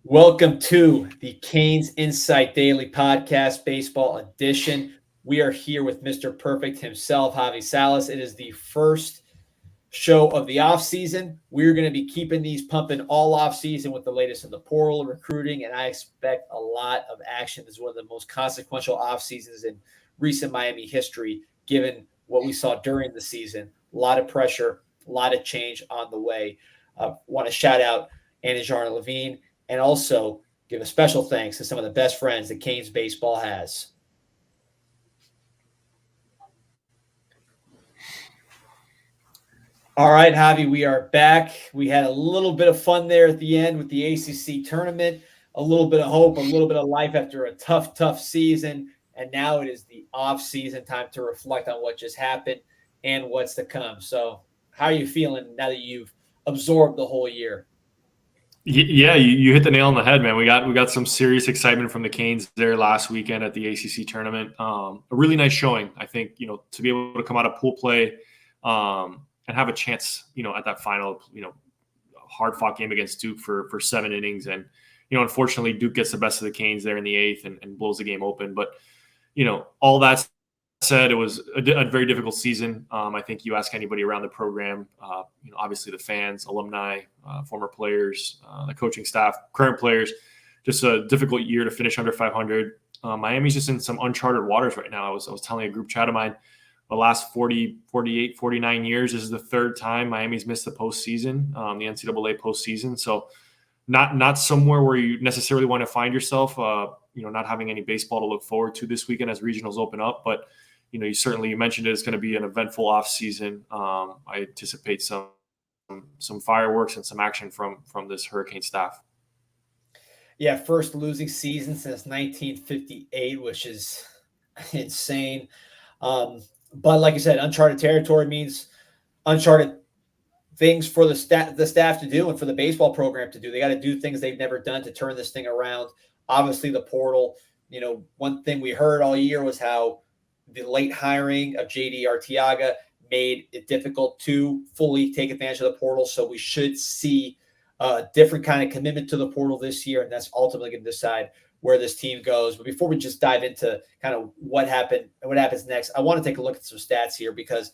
Welcome to the Canes Insight Daily Podcast, Baseball Edition. We are here with Mr. Perfect himself, Javi Salas. It is the first show of the offseason. We're going to be keeping these pumping all offseason with the latest in the portal, recruiting, and I expect a lot of action. This is one of the most consequential off seasons in recent Miami history, given what we saw during the season. A lot of pressure, a lot of change on the way. Want to shout out Anajar Levine and also give a special thanks to some of the best friends that Canes baseball has. All right, Javi, we are back. We had a little bit of fun there at the end with the ACC tournament, a little bit of hope, a little bit of life after a tough season. And now it is the off-season time to reflect on what just happened and what's to come. So how are you feeling now that you've absorbed the whole year? Yeah, you hit the nail on the head, man. We got some serious excitement from the Canes there last weekend at the ACC tournament. A really nice showing, I think. To be able to come out of pool play and have a chance, at that final, hard-fought game against Duke for 7 innings, and unfortunately, Duke gets the best of the Canes there in the 8th and blows the game open. But all that said, it was a very difficult season. I think you ask anybody around the program, obviously the fans, alumni, former players, the coaching staff, current players, just a difficult year to finish under 500. Miami's just in some uncharted waters right now. I was telling a group chat of mine, the last 40, 48, 49 years, this is the third time Miami's missed the postseason, the NCAA postseason. So not somewhere where you necessarily want to find yourself, not having any baseball to look forward to this weekend as regionals open up. But you mentioned it's going to be an eventful off season. I anticipate some fireworks and some action from this Hurricane staff. Yeah, first losing season since 1958, which is insane. But like you said, uncharted territory means uncharted things for the staff to do and for the baseball program to do. They got to do things they've never done to turn this thing around. Obviously, the portal. One thing we heard all year was how the late hiring of J.D. Arteaga made it difficult to fully take advantage of the portal. So we should see a different kind of commitment to the portal this year, and that's ultimately going to decide where this team goes. But before we just dive into kind of what happened and what happens next, I want to take a look at some stats here because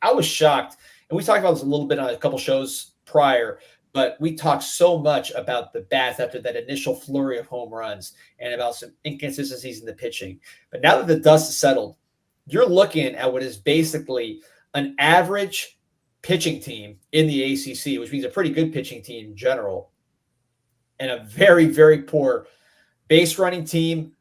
I was shocked. And we talked about this a little bit on a couple shows prior, but we talked so much about the bats after that initial flurry of home runs and about some inconsistencies in the pitching. But now that the dust has settled, you're looking at what is basically an average pitching team in the ACC, which means a pretty good pitching team in general, and a very, very poor base running team,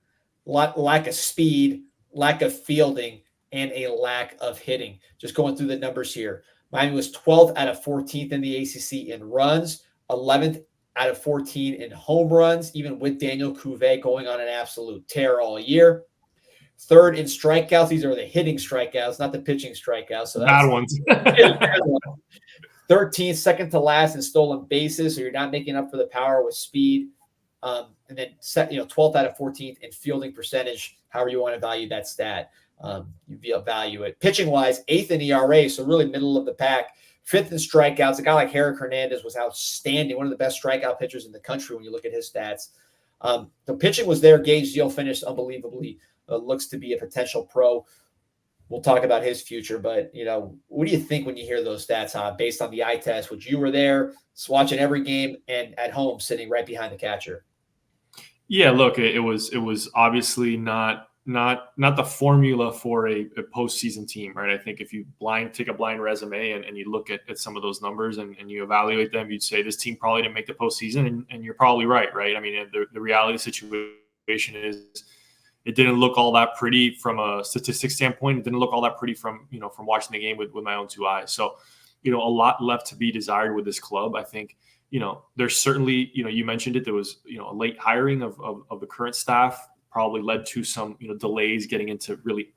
lack of speed, lack of fielding, and a lack of hitting. Just going through the numbers here. Miami was 12th out of 14th in the ACC in runs, 11th out of 14 in home runs, even with Daniel Cuvée going on an absolute tear all year. Third in strikeouts. These are the hitting strikeouts, not the pitching strikeouts. So that's bad ones. 13th, second to last in stolen bases. So you're not making up for the power with speed. And then 12th out of 14th in fielding percentage, however you want to value that stat. You value it. Pitching-wise, 8th in ERA, so really middle of the pack. 5th in strikeouts. A guy like Herrick Hernandez was outstanding, one of the best strikeout pitchers in the country when you look at his stats. The pitching was there. Gage Zeal finished unbelievably. Looks to be a potential pro. We'll talk about his future, but, what do you think when you hear those stats, based on the eye test, which you were there, watching every game and at home sitting right behind the catcher? Yeah, look, it was obviously not the formula for a postseason team, right? I think if you take a blind resume and you look at some of those numbers and you evaluate them, you'd say this team probably didn't make the postseason, and you're probably right? I mean, the reality of the situation is it didn't look all that pretty from a statistics standpoint. It didn't look all that pretty from watching the game with my own two eyes. So, a lot left to be desired with this club. I think, there's certainly, you mentioned it, there was, a late hiring of the current staff, probably led to some, delays getting into really,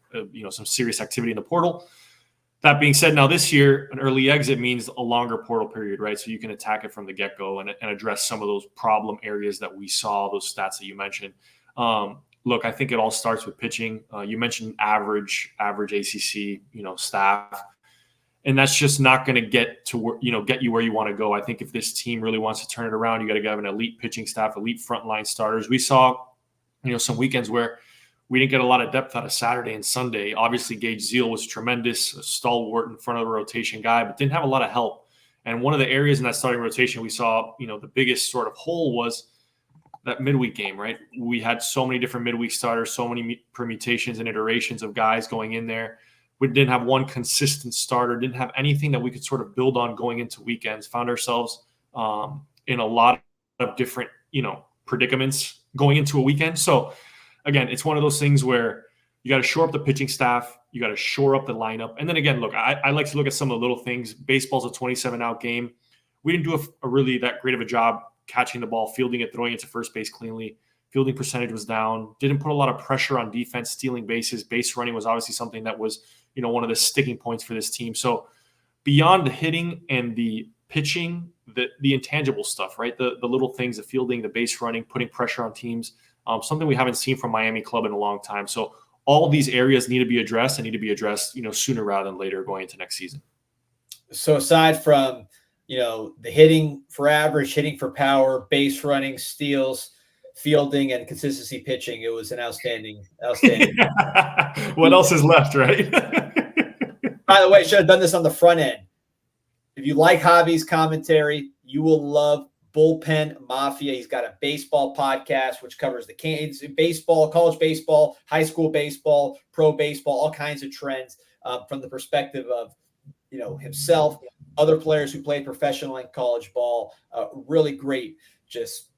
some serious activity in the portal. That being said, now this year, an early exit means a longer portal period, right? So you can attack it from the get-go and address some of those problem areas that we saw, those stats that you mentioned. Look, I think it all starts with pitching. You mentioned average ACC, staff. And that's just not going to get you where you want to go. I think if this team really wants to turn it around, you got to have an elite pitching staff, elite frontline starters. We saw, some weekends where we didn't get a lot of depth out of Saturday and Sunday. Obviously, Gage Zeal was tremendous, a stalwart in front of the rotation guy, but didn't have a lot of help. And one of the areas in that starting rotation we saw, the biggest sort of hole was that midweek game, right? We had so many different midweek starters, so many permutations and iterations of guys going in there. We didn't have one consistent starter, didn't have anything that we could sort of build on going into weekends. Found ourselves in a lot of different, predicaments going into a weekend. So again, it's one of those things where you got to shore up the pitching staff, you got to shore up the lineup. And then again, look, I like to look at some of the little things. Baseball's a 27-out game. We didn't do a really that great of a job catching the ball, fielding it, throwing it to first base cleanly. Fielding percentage was down. Didn't put a lot of pressure on defense, stealing bases. Base running was obviously something that was, one of the sticking points for this team. So beyond the hitting and the pitching, the intangible stuff, right? The little things, the fielding, the base running, putting pressure on teams, something we haven't seen from Miami Club in a long time. So all these areas need to be addressed and need to be addressed, sooner rather than later going into next season. So aside from, the hitting for average, hitting for power, base running, steals, fielding, and consistency pitching, it was an outstanding. What else is left, right? By the way, should have done this on the front end. If you like Javi's commentary, you will love Bullpen Mafia. He's got a baseball podcast which covers the Canes, baseball, college baseball, high school baseball, pro baseball, all kinds of trends from the perspective of himself, other players who played professional and college ball. Really great, just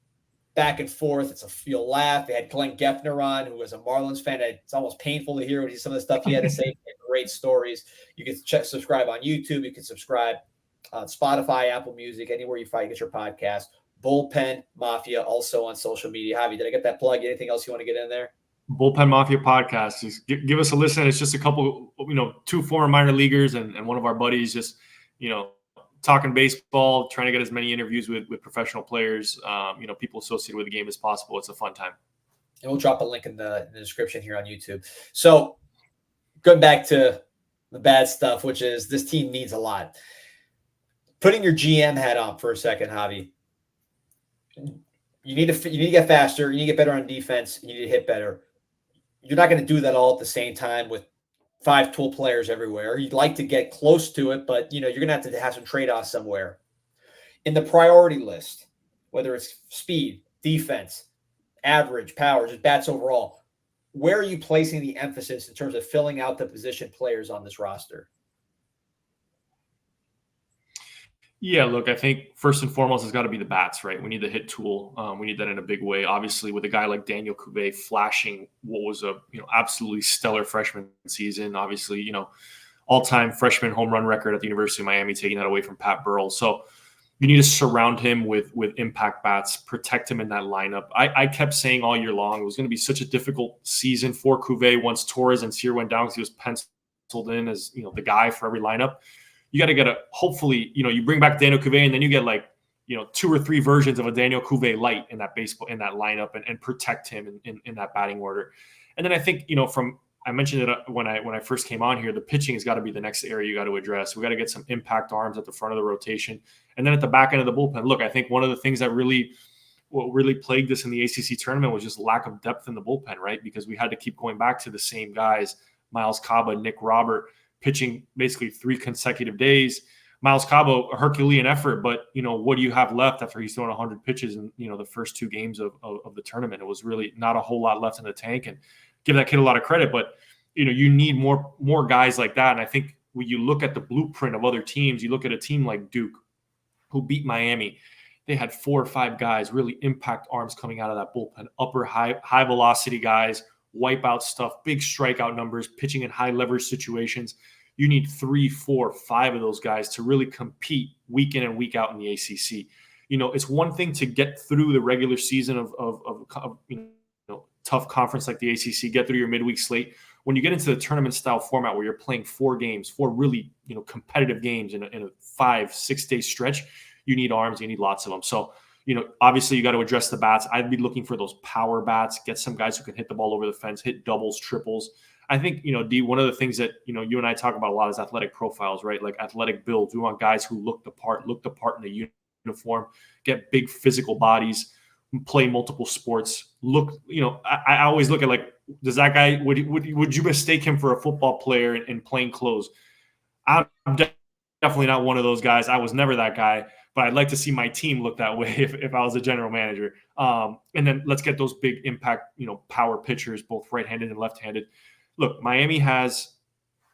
back and forth. You'll laugh. They had Glenn Geffner on, who was a Marlins fan. It's almost painful to hear some of the stuff he had to say. Great stories. You can subscribe on YouTube. You can subscribe on Spotify, Apple Music, anywhere you get your podcast. Bullpen Mafia, also on social media. Javi, did I get that plug? Anything else you want to get in there? Bullpen Mafia podcast. Just give us a listen. It's just a couple, two former minor leaguers and one of our buddies just, talking baseball, trying to get as many interviews with professional players, people associated with the game as possible. It's a fun time. And we'll drop a link in the description here on YouTube. So going back to the bad stuff, which is this team needs a lot. Putting your GM hat on for a second, Javi. You need to get faster. You need to get better on defense. You need to hit better. You're not going to do that all at the same time with 5 tool players everywhere. You'd like to get close to it, but you're going to have some trade-offs somewhere. In the priority list, whether it's speed, defense, average, power, just bats overall, where are you placing the emphasis in terms of filling out the position players on this roster? Yeah, look, I think first and foremost has got to be the bats, right? We need the hit tool. We need that in a big way. Obviously, with a guy like Daniel Cuvée flashing what was a absolutely stellar freshman season. Obviously, all-time freshman home run record at the University of Miami, taking that away from Pat Burrell. So you need to surround him with impact bats, protect him in that lineup. I kept saying all year long it was going to be such a difficult season for Cuvée once Torres and Sear went down because he was penciled in as the guy for every lineup. You got to hopefully, you bring back Daniel Cuvée and then you get 2 or 3 versions of a Daniel Cuvée light in that lineup and protect him in that batting order. And then I think, I mentioned it when I first came on here, the pitching has got to be the next area you got to address. We got to get some impact arms at the front of the rotation. And then at the back end of the bullpen, look, I think one of the things that what really plagued us in the ACC tournament was just lack of depth in the bullpen, right? Because we had to keep going back to the same guys, Miles Caba, Nick Robert, pitching basically 3 consecutive days. Miles Cabo, a Herculean effort, but what do you have left after he's thrown 100 pitches in the first 2 games of the tournament? It was really not a whole lot left in the tank, and give that kid a lot of credit. But you need more guys like that. And I think when you look at the blueprint of other teams, you look at a team like Duke, who beat Miami. They had 4 or 5 guys, really impact arms coming out of that bullpen, upper high velocity guys, wipeout stuff, big strikeout numbers, pitching in high leverage situations. You need 3, 4, 5 of those guys to really compete week in and week out in the ACC. It's one thing to get through the regular season of tough conference like the ACC, get through your midweek slate. When you get into the tournament style format where you're playing 4 games, 4 really competitive games in a 5-6 day stretch, you need arms, you need lots of them. So obviously you got to address the bats. I'd be looking for those power bats, get some guys who can hit the ball over the fence, hit doubles, triples. I think, D, one of the things that, you and I talk about a lot is athletic profiles, right? Like athletic builds. We want guys who look the part in the uniform, get big physical bodies, play multiple sports. I always look at, like, does that guy, would you mistake him for a football player in plain clothes? I'm definitely not one of those guys. I was never that guy, but I'd like to see my team look that way if I was a general manager. And then let's get those big impact, power pitchers, both right-handed and left-handed. Look, Miami has.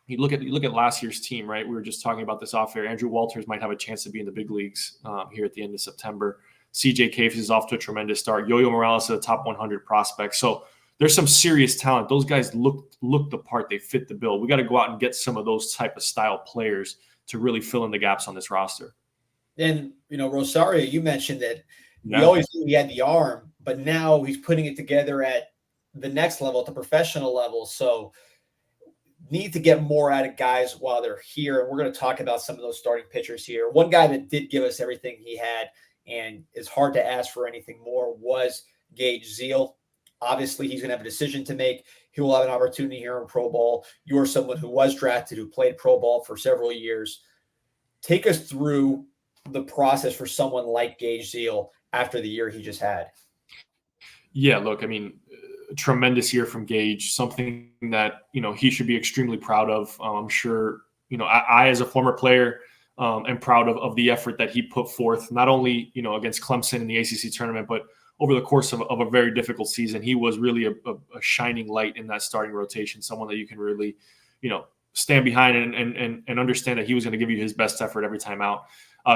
You look at last year's team, right? We were just talking about this off air. Andrew Walters might have a chance to be in the big leagues here at the end of September. CJ Cafes is off to a tremendous start. Yo-Yo Morales is a top 100 prospect. So there's some serious talent. Those guys look the part. They fit the bill. We got to go out and get some of those type of style players to really fill in the gaps on this roster. And, Rosario, you mentioned that we always knew he had the arm, but now he's putting it together at the next level, at the professional level. So need to get more out of guys while they're here. And we're going to talk about some of those starting pitchers here. One guy that did give us everything he had, and it's hard to ask for anything more, was Gage Zeal. Obviously, he's going to have a decision to make. He will have an opportunity here in Pro Bowl. You are someone who was drafted, who played Pro Bowl for several years. Take us through the process for someone like Gage Zeal after the year he just had. Yeah, look, I mean, tremendous year from Gage, something that, he should be extremely proud of. I'm sure, I as a former player, am proud of the effort that he put forth, not only, against Clemson in the ACC tournament, but over the course of a very difficult season. He was really a shining light in that starting rotation, someone that you can really, stand behind and understand that he was going to give you his best effort every time out.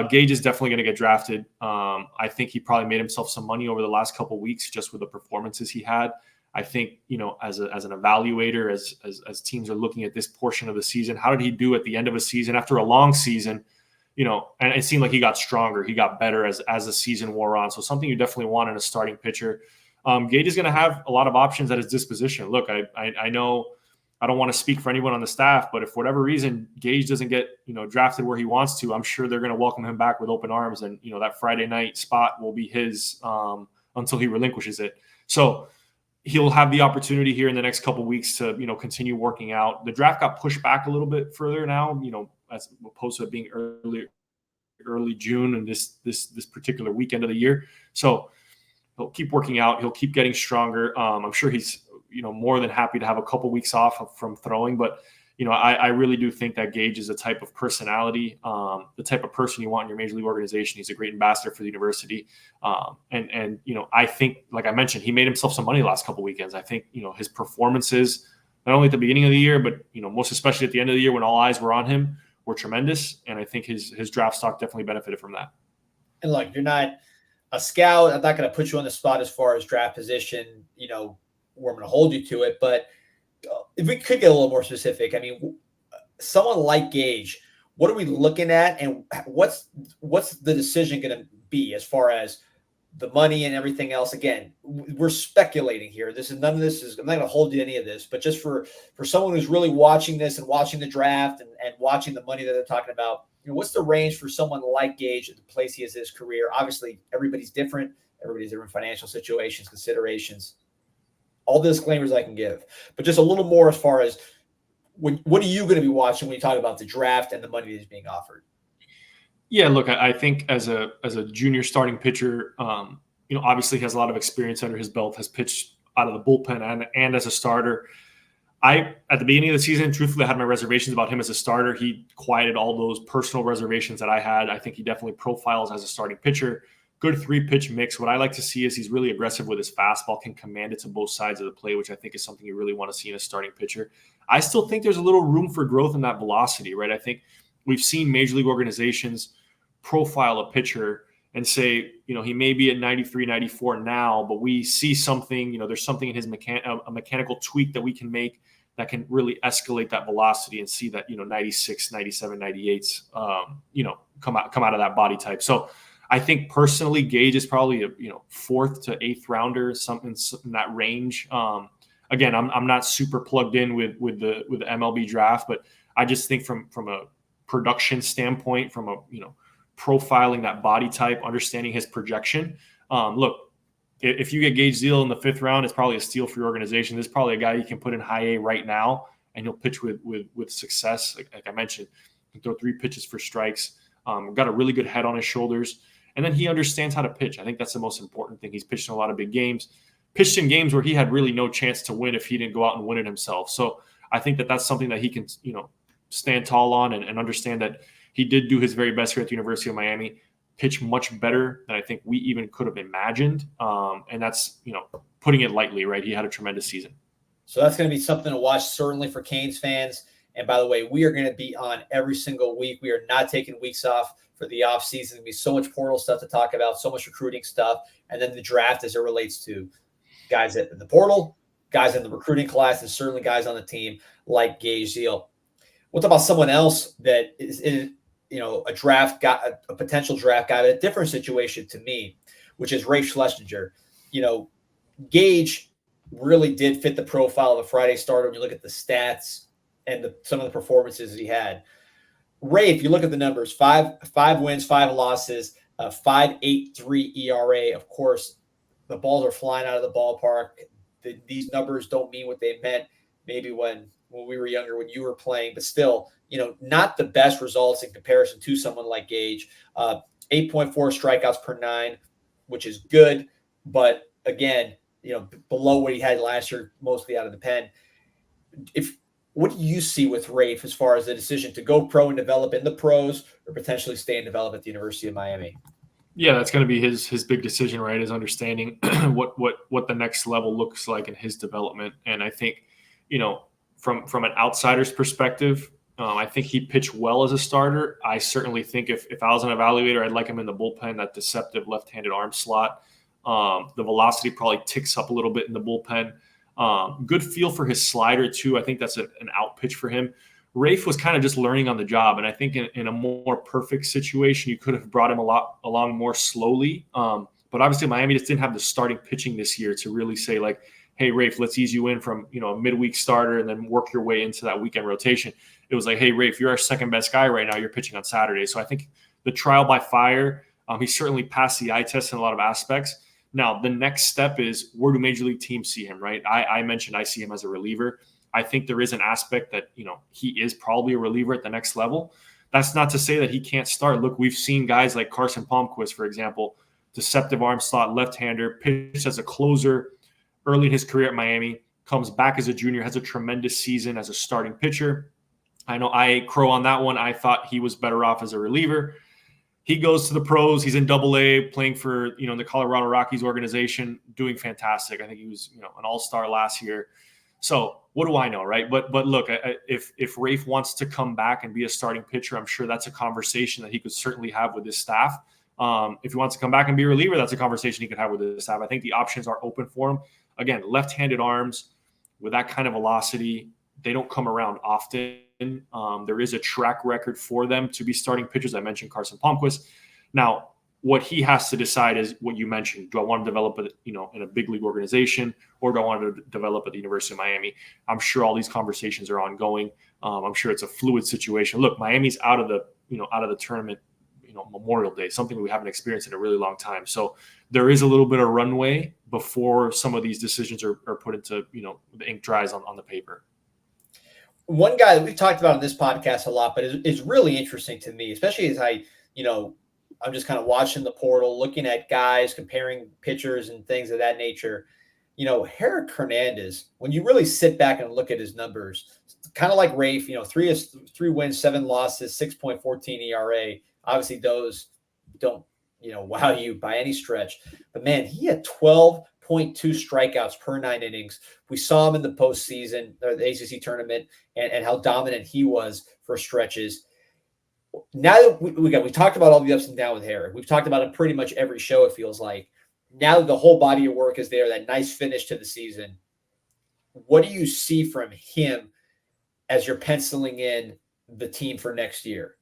Gage is definitely going to get drafted. I think he probably made himself some money over the last couple of weeks just with the performances he had. I think, as an evaluator, as teams are looking at this portion of the season, how did he do at the end of a season after a long season? And it seemed like he got stronger. He got better as the season wore on. So something you definitely want in a starting pitcher. Gage is going to have a lot of options at his disposition. Look, I know I don't want to speak for anyone on the staff, but if for whatever reason Gage doesn't get, drafted where he wants to, I'm sure they're going to welcome him back with open arms. And, that Friday night spot will be his until he relinquishes it. So he'll have the opportunity here in the next couple of weeks to, continue working out. The draft got pushed back a little bit further now, as opposed to it being early June and this particular weekend of the year. So he'll keep working out. He'll keep getting stronger. I'm sure he's, more than happy to have a couple weeks off from throwing. But, I really do think that Gage is a type of personality, the type of person you want in your major league organization. He's a great ambassador for the university. And I think, like I mentioned, he made himself some money the last couple weekends. I think, his performances, not only at the beginning of the year, but, most especially at the end of the year when all eyes were on him, were tremendous. And I think his draft stock definitely benefited from that. And look, you're not a scout. I'm not going to put you on the spot as far as draft position, where I'm going to hold you to it. But if we could get a little more specific, I mean, someone like Gage, what are we looking at, and what's the decision going to be as far as the money and everything else? Again, we're speculating here. I'm not going to hold you to any of this, but just for someone who's really watching this and watching the draft and watching the money that they're talking about, what's the range for someone like Gage at the place he is in his career? Obviously, everybody's different. Everybody's different financial situations, considerations, all the disclaimers I can give, but just a little more as far as what are you going to be watching when you talk about the draft and the money that is being offered? Yeah, look, I think as a junior starting pitcher, obviously has a lot of experience under his belt, has pitched out of the bullpen and as a starter. At the beginning of the season, truthfully, I had my reservations about him as a starter. He quieted all those personal reservations that I had. I think he definitely profiles as a starting pitcher. Good 3-pitch mix. What I like to see is he's really aggressive with his fastball, can command it to both sides of the play, which I think is something you really want to see in a starting pitcher. I still think there's a little room for growth in that velocity, right? I think we've seen major league organizations profile a pitcher and say, he may be at 93, 94 now, but we see something, there's something in his a mechanical tweak that we can make that can really escalate that velocity and see that, 96, 97, 98s, come out of that body type. So I think personally, Gage is probably a 4th to 8th rounder, something in that range. Again, I'm not super plugged in with the MLB draft, but I just think from a production standpoint, from a profiling that body type, understanding his projection. Look, if you get Gage Zeal in the 5th round, it's probably a steal for your organization. This is probably a guy you can put in high A right now, and he'll pitch with success. Like I mentioned, he can throw 3 pitches for strikes. Got a really good head on his shoulders, and then he understands how to pitch. I think that's the most important thing. He's pitched in a lot of big games, pitched in games where he had really no chance to win if he didn't go out and win it himself. So I think that that's something that he can, stand tall on and understand that he did do his very best here at the University of Miami. Pitch much better than I think we even could have imagined. And that's, putting it lightly, right? He had a tremendous season. So that's going to be something to watch, certainly for Canes fans. And by the way, we are going to be on every single week. We are not taking weeks off for the off season. There'll be so much portal stuff to talk about, so much recruiting stuff, and then the draft as it relates to guys in the portal, guys in the recruiting class, and certainly guys on the team like Gage Zeal. We'll talk about someone else that is in, a draft guy, a potential draft guy, but a different situation to me, which is Rafe Schlesinger. Gage really did fit the profile of a Friday starter when you look at the stats and some of the performances he had. Rafe, you look at the numbers, five wins, 5 losses, 5.83 ERA. Of course, the balls are flying out of the ballpark. These numbers don't mean what they meant maybe when we were younger, when you were playing, but still, not the best results in comparison to someone like Gage. 8.4 strikeouts per 9, which is good, but again, below what he had last year, mostly out of the pen. What do you see with Rafe as far as the decision to go pro and develop in the pros, or potentially stay and develop at the University of Miami? Yeah, that's going to be his big decision, right? Is understanding what the next level looks like in his development. And I think, from an outsider's perspective, I think he pitched well as a starter. I certainly think if I was an evaluator, I'd like him in the bullpen, that deceptive left-handed arm slot. The velocity probably ticks up a little bit in the bullpen. Good feel for his slider too. I think that's an out pitch for him. Rafe was kind of just learning on the job, and I think in a more perfect situation, you could have brought him along more slowly. But obviously, Miami just didn't have the starting pitching this year to really say like, "Hey, Rafe, let's ease you in from a midweek starter and then work your way into that weekend rotation." It was like, "Hey, Rafe, you're our second best guy right now. You're pitching on Saturday." So I think the trial by fire, he certainly passed the eye test in a lot of aspects. Now, the next step is, where do major league teams see him, right? I mentioned I see him as a reliever. I think there is an aspect that, he is probably a reliever at the next level. That's not to say that he can't start. Look, we've seen guys like Carson Palmquist, for example, deceptive arm slot, left-hander, pitched as a closer early in his career at Miami, comes back as a junior, has a tremendous season as a starting pitcher. I know I ate crow on that one. I thought he was better off as a reliever. He goes to the pros. He's in Double-A, playing for the Colorado Rockies organization, doing fantastic. I think he was an all-star last year. So what do I know, right? But look, if Rafe wants to come back and be a starting pitcher, I'm sure that's a conversation that he could certainly have with his staff. If he wants to come back and be a reliever, that's a conversation he could have with his staff. I think the options are open for him. Again, left-handed arms with that kind of velocity, they don't come around often. There is a track record for them to be starting pitchers. I mentioned Carson Palmquist. Now, what he has to decide is what you mentioned. Do I want to develop it, in a big league organization, or do I want to develop at the University of Miami? I'm sure all these conversations are ongoing. I'm sure it's a fluid situation. Look, Miami's out of the tournament, Memorial Day, something we haven't experienced in a really long time. So there is a little bit of runway before some of these decisions are put into, the ink dries on the paper. One guy that we've talked about on this podcast a lot, but is really interesting to me, especially as I'm just kind of watching the portal, looking at guys, comparing pitchers and things of that nature. Herrick Hernandez, when you really sit back and look at his numbers, kind of like Rafe, 3 wins, 7 losses, 6.14 ERA. Obviously, those don't, wow you by any stretch. But, man, he had 12.2 strikeouts per 9 innings. We saw him in the postseason, or the ACC tournament, and how dominant he was for stretches. Now that we talked about all the ups and downs with Herrick. We've talked about it pretty much every show, it feels like. Now that the whole body of work is there, that nice finish to the season, what do you see from him as you're penciling in the team for next year?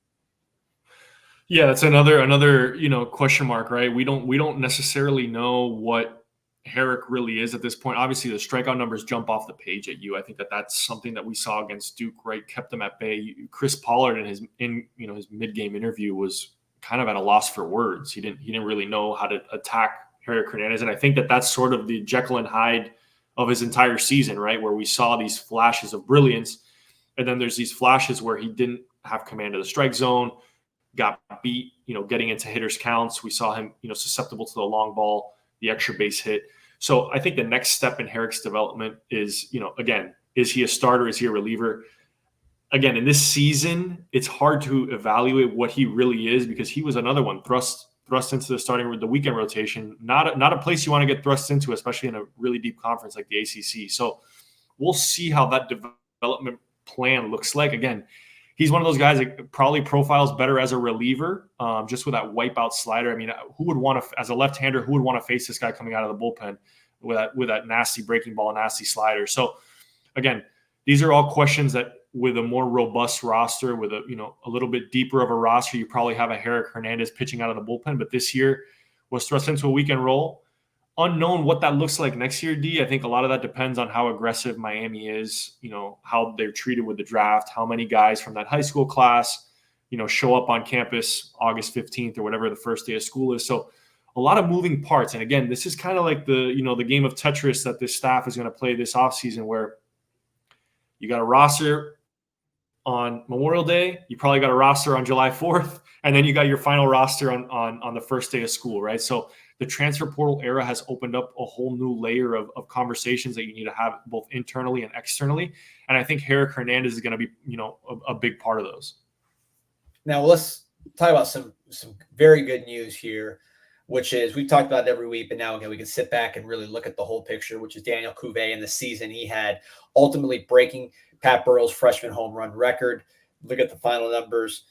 Yeah, that's another question mark, right? We don't necessarily know what Herrick really is at this point. Obviously, the strikeout numbers jump off the page at you. I think that's something that we saw against Duke, right? Kept them at bay. Chris Pollard in his mid-game interview was kind of at a loss for words. He didn't really know how to attack Herrick Hernandez. And I think that that's sort of the Jekyll and Hyde of his entire season, right? Where we saw these flashes of brilliance. And then there's these flashes where he didn't have command of the strike zone, got beat, getting into hitters' counts. We saw him, susceptible to the long ball, the extra base hit. So I think the next step in Herrick's development is, again, is he a starter? Is he a reliever? Again, in this season, it's hard to evaluate what he really is because he was another one thrust into the weekend rotation. Not a place you want to get thrust into, especially in a really deep conference like the ACC. So we'll see how that development plan looks like. Again, he's one of those guys that probably profiles better as a reliever, just with that wipeout slider. I mean, who would want to, as a left-hander, who would want to face this guy coming out of the bullpen with that nasty breaking ball, nasty slider? So again, these are all questions that with a more robust roster, with a little bit deeper of a roster, you probably have a Herrick Hernandez pitching out of the bullpen. But this year was thrust into a weekend role. Unknown what that looks like next year, D. I think a lot of that depends on how aggressive Miami is, how they're treated with the draft, how many guys from that high school class, show up on campus August 15th or whatever the first day of school is. So a lot of moving parts. And again, this is kind of like the game of Tetris that this staff is going to play this offseason, where you got a roster on Memorial Day, you probably got a roster on July 4th, and then you got your final roster on the first day of school, right? So the transfer portal era has opened up a whole new layer of conversations that you need to have both internally and externally. And I think Herrick Hernandez is going to be, a big part of those. Now let's talk about some very good news here, which is we've talked about it every week, but now again, we can sit back and really look at the whole picture, which is Daniel Cuvée and the season he had, ultimately breaking Pat Burrell's freshman home run record. Look at the final numbers: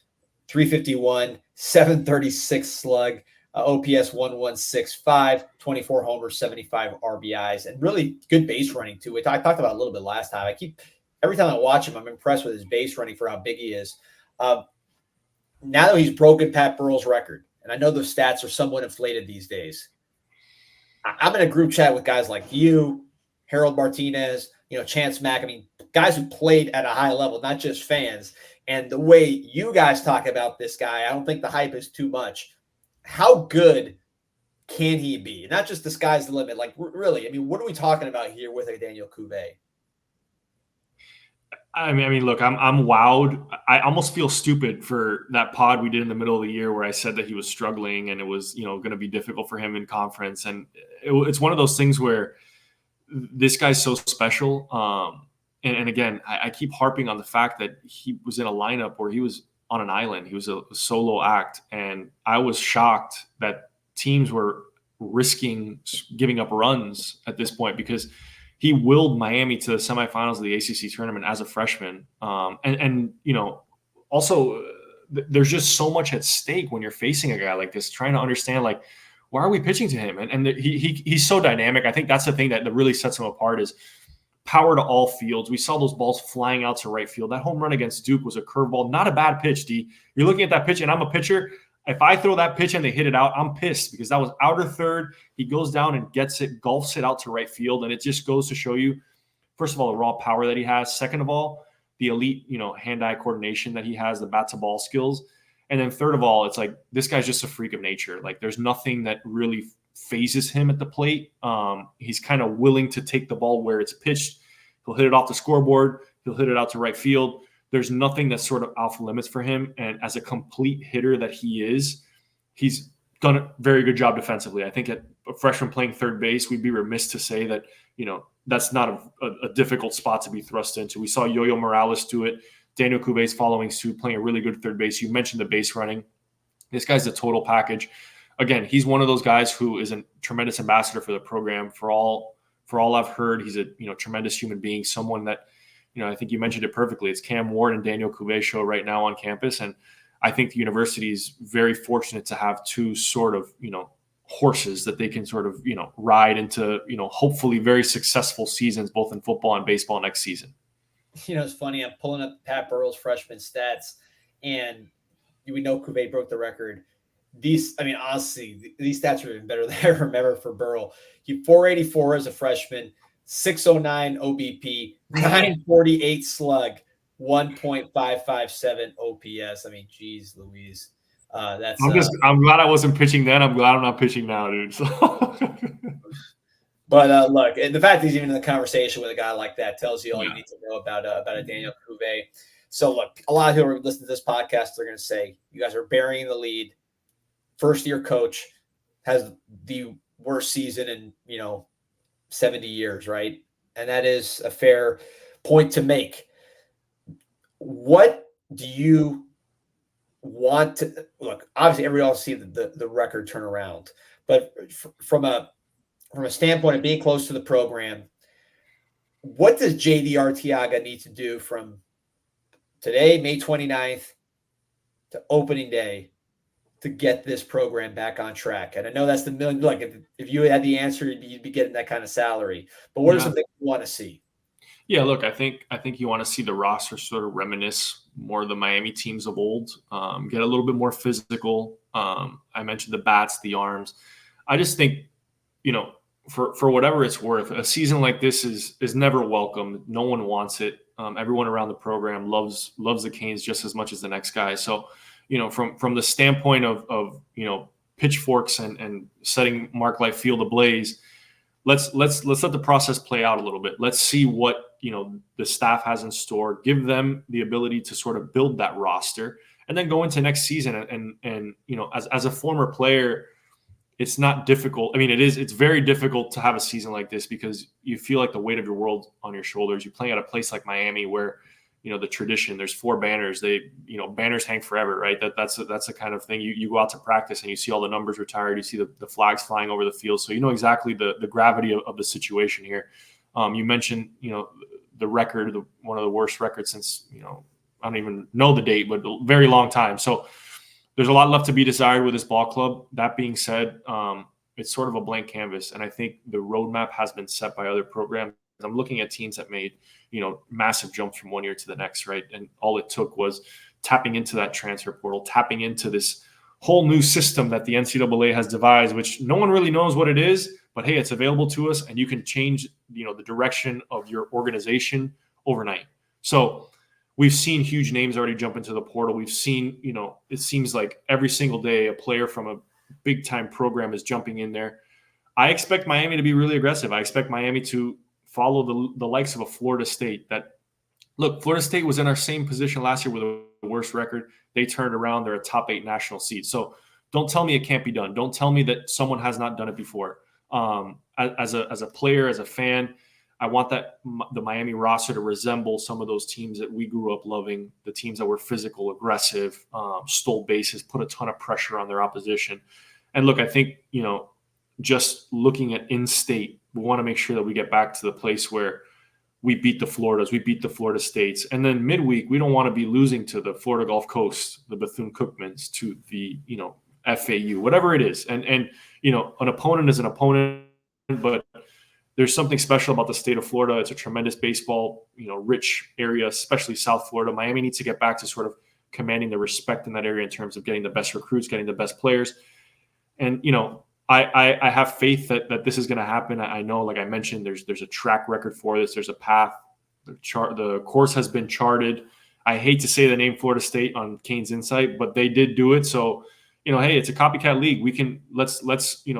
351, 736 slug, OPS 1165, 24 homers, 75 RBIs, and really good base running too, which I talked about a little bit last time. Every time I watch him, I'm impressed with his base running for how big he is. Now that he's broken Pat Burrell's record, and I know those stats are somewhat inflated these days, I'm in a group chat with guys like you, Harold Martinez, Chance Mack. I mean, guys who played at a high level, not just fans. And the way you guys talk about this guy, I don't think the hype is too much. How good can he be? Not just the sky's the limit. Like, really, I mean, what are we talking about here with a Daniel Cuvée? I mean, look, I'm wowed. I almost feel stupid for that pod we did in the middle of the year where I said that he was struggling and it was, going to be difficult for him in conference. And it's one of those things where this guy's so special. And again, I keep harping on the fact that he was in a lineup where he was on an island. He was a solo act. And I was shocked that teams were risking giving up runs at this point because he willed Miami to the semifinals of the ACC tournament as a freshman. Also there's just so much at stake when you're facing a guy like this, trying to understand, like, why are we pitching to him? And he's so dynamic. I think that's the thing that really sets him apart is power to all fields. We saw those balls flying out to right field. That home run against Duke was a curveball, not a bad pitch, D. You're looking at that pitch, and I'm a pitcher. If I throw that pitch and they hit it out, I'm pissed because that was outer third. He goes down and gets it, golfs it out to right field. And it just goes to show you, first of all, the raw power that he has. Second of all, the elite, hand-eye coordination that he has, the bat-to-ball skills. And then third of all, it's like this guy's just a freak of nature. Like there's nothing that really phases him at the plate. He's kind of willing to take the ball where it's pitched. He'll hit it off the scoreboard. He'll hit it out to right field. There's nothing that's sort of off limits for him. And as a complete hitter that he is, he's done a very good job defensively. I think at a freshman playing third base, we'd be remiss to say that, that's not a difficult spot to be thrust into. We saw Yo-Yo Morales do it. Daniel Cuvé's following suit, playing a really good third base. You mentioned the base running. This guy's the total package. Again, he's one of those guys who is a tremendous ambassador for the program. For all I've heard, he's a tremendous human being, someone that, I think you mentioned it perfectly. It's Cam Ward and Daniel Cuvée show right now on campus. And I think the university is very fortunate to have two sort of, horses that they can sort of, ride into, hopefully very successful seasons, both in football and baseball next season. It's funny. I'm pulling up Pat Burrell's freshman stats, and we know Cuvée broke the record. Honestly, these stats are even better than I remember for Burrell. He 484 as a freshman, 609 OBP, 948 slug, 1.557 OPS. I mean, geez Louise. That's I'm glad I wasn't pitching then. I'm glad I'm not pitching now, dude. So But look, and the fact he's even in the conversation with a guy like that tells you all you yeah, need to know about a Daniel Cuvée. So look, a lot of people are listening to this podcast. They're going to say you guys are burying the lead. First year coach has the worst season in 70 years, right? And that is a fair point to make. What do you want to look? Obviously, everybody else see the record turnaround, but from a standpoint of being close to the program, what does JD Arteaga need to do from today, May 29th, to opening day to get this program back on track? And I know that's the million. Look, if you had the answer, you'd be getting that kind of salary. But what are yeah. some things you want to see? Yeah, look, I think you want to see the roster sort of reminisce more of the Miami teams of old, get a little bit more physical. I mentioned the bats, the arms. I just think, for whatever it's worth, a season like this is never welcome. No one wants it. Everyone around the program loves the Canes just as much as the next guy. So, from the standpoint of pitchforks and setting Mark Life Field ablaze, let's let the process play out a little bit. Let's see what the staff has in store. Give them the ability to sort of build that roster, and then go into next season. And as a former player, it's not difficult. I mean, it's very difficult to have a season like this because you feel like the weight of your world on your shoulders. You're playing at a place like Miami where the tradition. There's 4 banners. Banners hang forever, right? That's the kind of thing. You go out to practice and you see all the numbers retired. You see the flags flying over the field, so you know exactly the gravity of the situation here. You mentioned the record, one of the worst records since I don't even know the date, but a very long time. So there's a lot left to be desired with this ball club. That being said, it's sort of a blank canvas, and I think the roadmap has been set by other programs. I'm looking at teams that made massive jumps from one year to the next, right? And all it took was tapping into that transfer portal, tapping into this whole new system that the NCAA has devised, which no one really knows what it is, but hey, it's available to us, and you can change the direction of your organization overnight. So we've seen huge names already jump into the portal. We've seen, it seems like every single day a player from a big time program is jumping in there. I expect Miami to be really aggressive. I expect Miami to follow the likes of a Florida State. Florida State was in our same position last year with a worst record. They turned around. They're a top 8 national seed. So don't tell me it can't be done. Don't tell me that someone has not done it before. As a player, as a fan, I want the Miami roster to resemble some of those teams that we grew up loving, the teams that were physical, aggressive, stole bases, put a ton of pressure on their opposition. And look, I think, just looking at in-state, we want to make sure that we get back to the place where we beat the Floridas, we beat the Florida States. And then midweek, we don't want to be losing to the Florida Gulf Coast, the Bethune-Cookmans, to the, FAU, whatever it is. And an opponent is an opponent, but there's something special about the state of Florida. It's a tremendous baseball, rich area, especially South Florida. Miami needs to get back to sort of commanding the respect in that area in terms of getting the best recruits, getting the best players. And, I have faith that this is going to happen. I know, like I mentioned, there's a track record for this. There's a path. The course has been charted. I hate to say the name Florida State on CanesInSight, but they did do it. So, hey, it's a copycat league. We can let's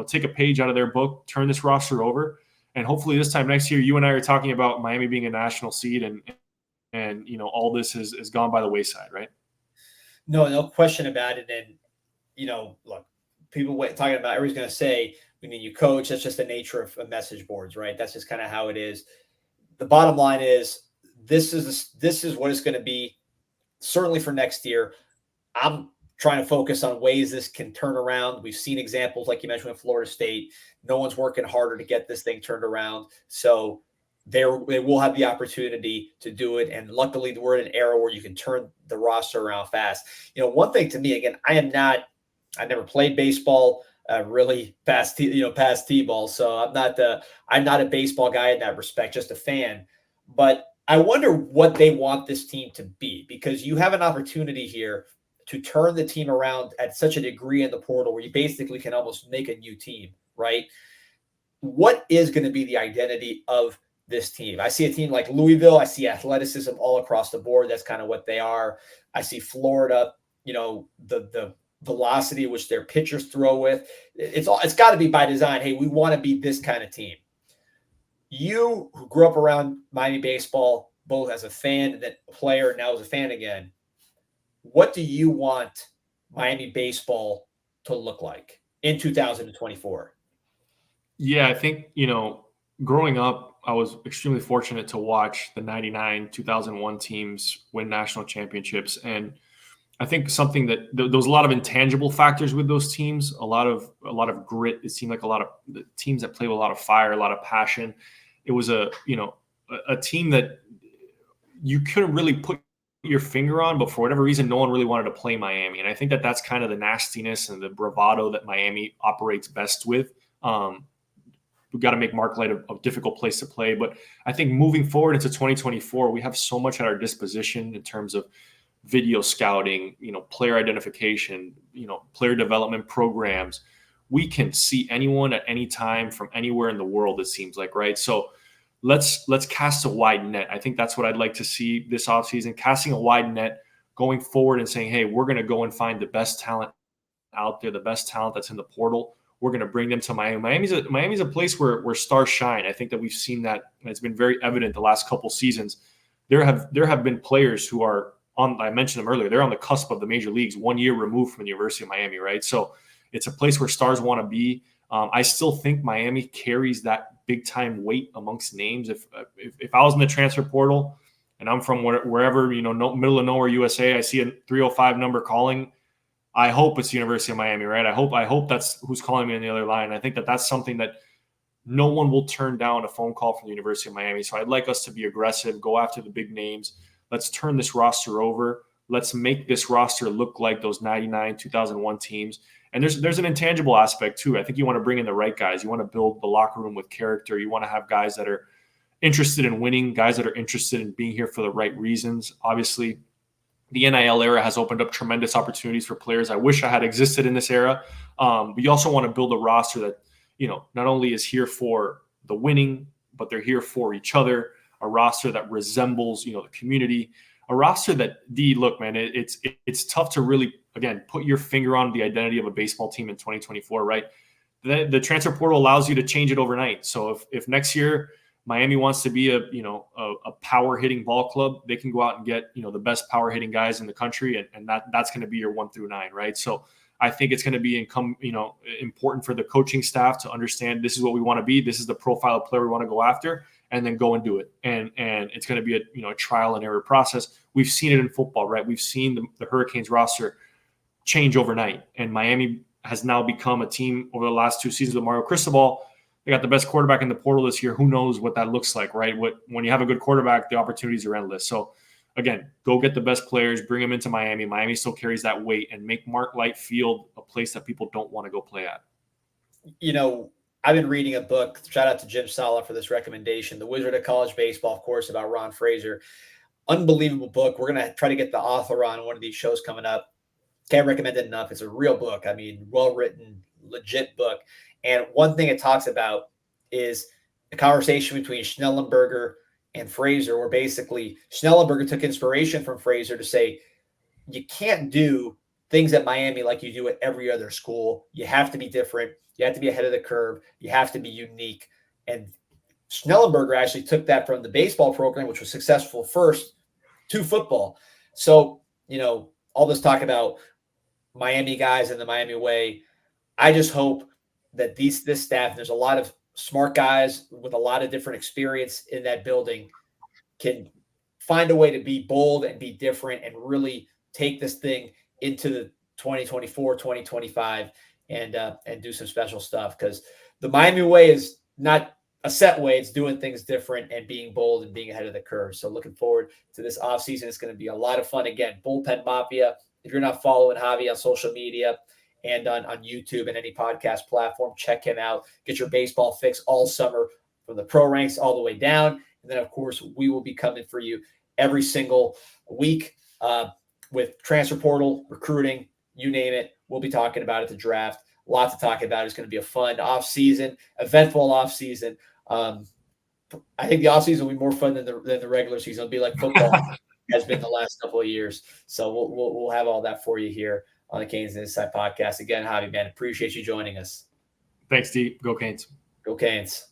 take a page out of their book, turn this roster over, and hopefully this time next year, you and I are talking about Miami being a national seed, and all this has gone by the wayside, right? No question about it. And look, people talking about everybody's going to say, we need you coach. That's just the nature of message boards, right? That's just kind of how it is. The bottom line is this is what it's going to be, certainly for next year. I'm trying to focus on ways this can turn around. We've seen examples, like you mentioned, with Florida State. No one's working harder to get this thing turned around. So they will have the opportunity to do it. And luckily, we're in an era where you can turn the roster around fast. One thing to me, again, I never played baseball, really past T-ball. So I'm not a baseball guy in that respect, just a fan. But I wonder what they want this team to be, because you have an opportunity here to turn the team around at such a degree in the portal where you basically can almost make a new team, right? What is going to be the identity of this team? I see a team like Louisville. I see athleticism all across the board. That's kind of what they are. I see Florida, the velocity which their pitchers throw with. It's got to be by design. Hey, we want to be this kind of team. You who grew up around Miami baseball, both as a fan and then a player, and now as a fan again, what do you want Miami baseball to look like in 2024? Yeah, I think, growing up, I was extremely fortunate to watch the 99, 2001 teams win national championships. And I think something that there was a lot of intangible factors with those teams, a lot of grit. It seemed like a lot of the teams that played with a lot of fire, a lot of passion. It was a team that you couldn't really put your finger on, but for whatever reason, no one really wanted to play Miami. And I think that that's kind of the nastiness and the bravado that Miami operates best with. We've got to make Mark Light a difficult place to play. But I think moving forward into 2024, we have so much at our disposition in terms of video scouting, player identification, player development programs. We can see anyone at any time from anywhere in the world, it seems like, right? So let's cast a wide net. I think that's what I'd like to see this offseason, casting a wide net, going forward and saying, hey, we're going to go and find the best talent out there, the best talent that's in the portal. We're going to bring them to Miami. Miami's a place where stars shine. I think that we've seen that, and it's been very evident the last couple seasons. There have been players who are on, I mentioned them earlier, they're on the cusp of the major leagues, 1 year removed from the University of Miami, right? So it's a place where stars want to be. I still think Miami carries that big time weight amongst names. If I was in the transfer portal and I'm from wherever, middle of nowhere USA, I see a 305 number calling, I hope it's the University of Miami, right? I hope that's who's calling me on the other line. I think that that's something that no one will turn down, a phone call from the University of Miami. So I'd like us to be aggressive, go after the big names. Let's turn this roster over. Let's make this roster look like those 99, 2001 teams. And there's an intangible aspect too. I think you want to bring in the right guys. You want to build the locker room with character. You want to have guys that are interested in winning, guys that are interested in being here for the right reasons. Obviously, the NIL era has opened up tremendous opportunities for players. I wish I had existed in this era. But you also want to build a roster that, not only is here for the winning, but they're here for each other. A roster that resembles, the community. A roster that, look, man, it's tough to really, again, put your finger on the identity of a baseball team in 2024, right? The transfer portal allows you to change it overnight. So if next year Miami wants to be a power hitting ball club, they can go out and get, the best power hitting guys in the country. And that's going to be your 1 through 9. Right. So I think it's going to be important for the coaching staff to understand this is what we want to be. This is the profile of player we want to go after, and then go and do it. And it's going to be a trial and error process. We've seen it in football, right? We've seen the Hurricanes roster change overnight, and Miami has now become a team over the last 2 seasons with Mario Cristobal. They got the best quarterback in the portal this year. Who knows what that looks like, right? When you have a good quarterback, the opportunities are endless. So, again, go get the best players, bring them into Miami. Miami still carries that weight, and make Mark Light Field a place that people don't want to go play at. I've been reading a book. Shout out to Jim Sala for this recommendation. The Wizard of College Baseball, of course, about Ron Fraser. Unbelievable book. We're going to try to get the author on one of these shows coming up. Can't recommend it enough. It's a real book. I mean, well-written, legit book. And one thing it talks about is the conversation between Schnellenberger and Fraser, where basically Schnellenberger took inspiration from Fraser to say, you can't do things at Miami like you do at every other school. You have to be different. You have to be ahead of the curve. You have to be unique. And Schnellenberger actually took that from the baseball program, which was successful first, to football. So, all this talk about Miami guys and the Miami way, I just hope that this staff, there's a lot of smart guys with a lot of different experience in that building, can find a way to be bold and be different and really take this thing into the 2024, 2025 and do some special stuff, because the Miami way is not a set way. It's doing things different and being bold and being ahead of the curve. So looking forward to this offseason. It's going to be a lot of fun. Again, Bullpen Mafia. If you're not following Javi on social media and on YouTube and any podcast platform, check him out. Get your baseball fix all summer from the pro ranks all the way down. And then, of course, we will be coming for you every single week with transfer portal, recruiting, you name it. We'll be talking about it, the draft. Lots to talk about. It's going to be a fun offseason, eventful offseason. I think the offseason will be more fun than the regular season. It'll be like football has been the last couple of years. So we'll have all that for you here on the Canes Insight podcast. Again, Javi, man, appreciate you joining us. Thanks, D. Go Canes. Go Canes.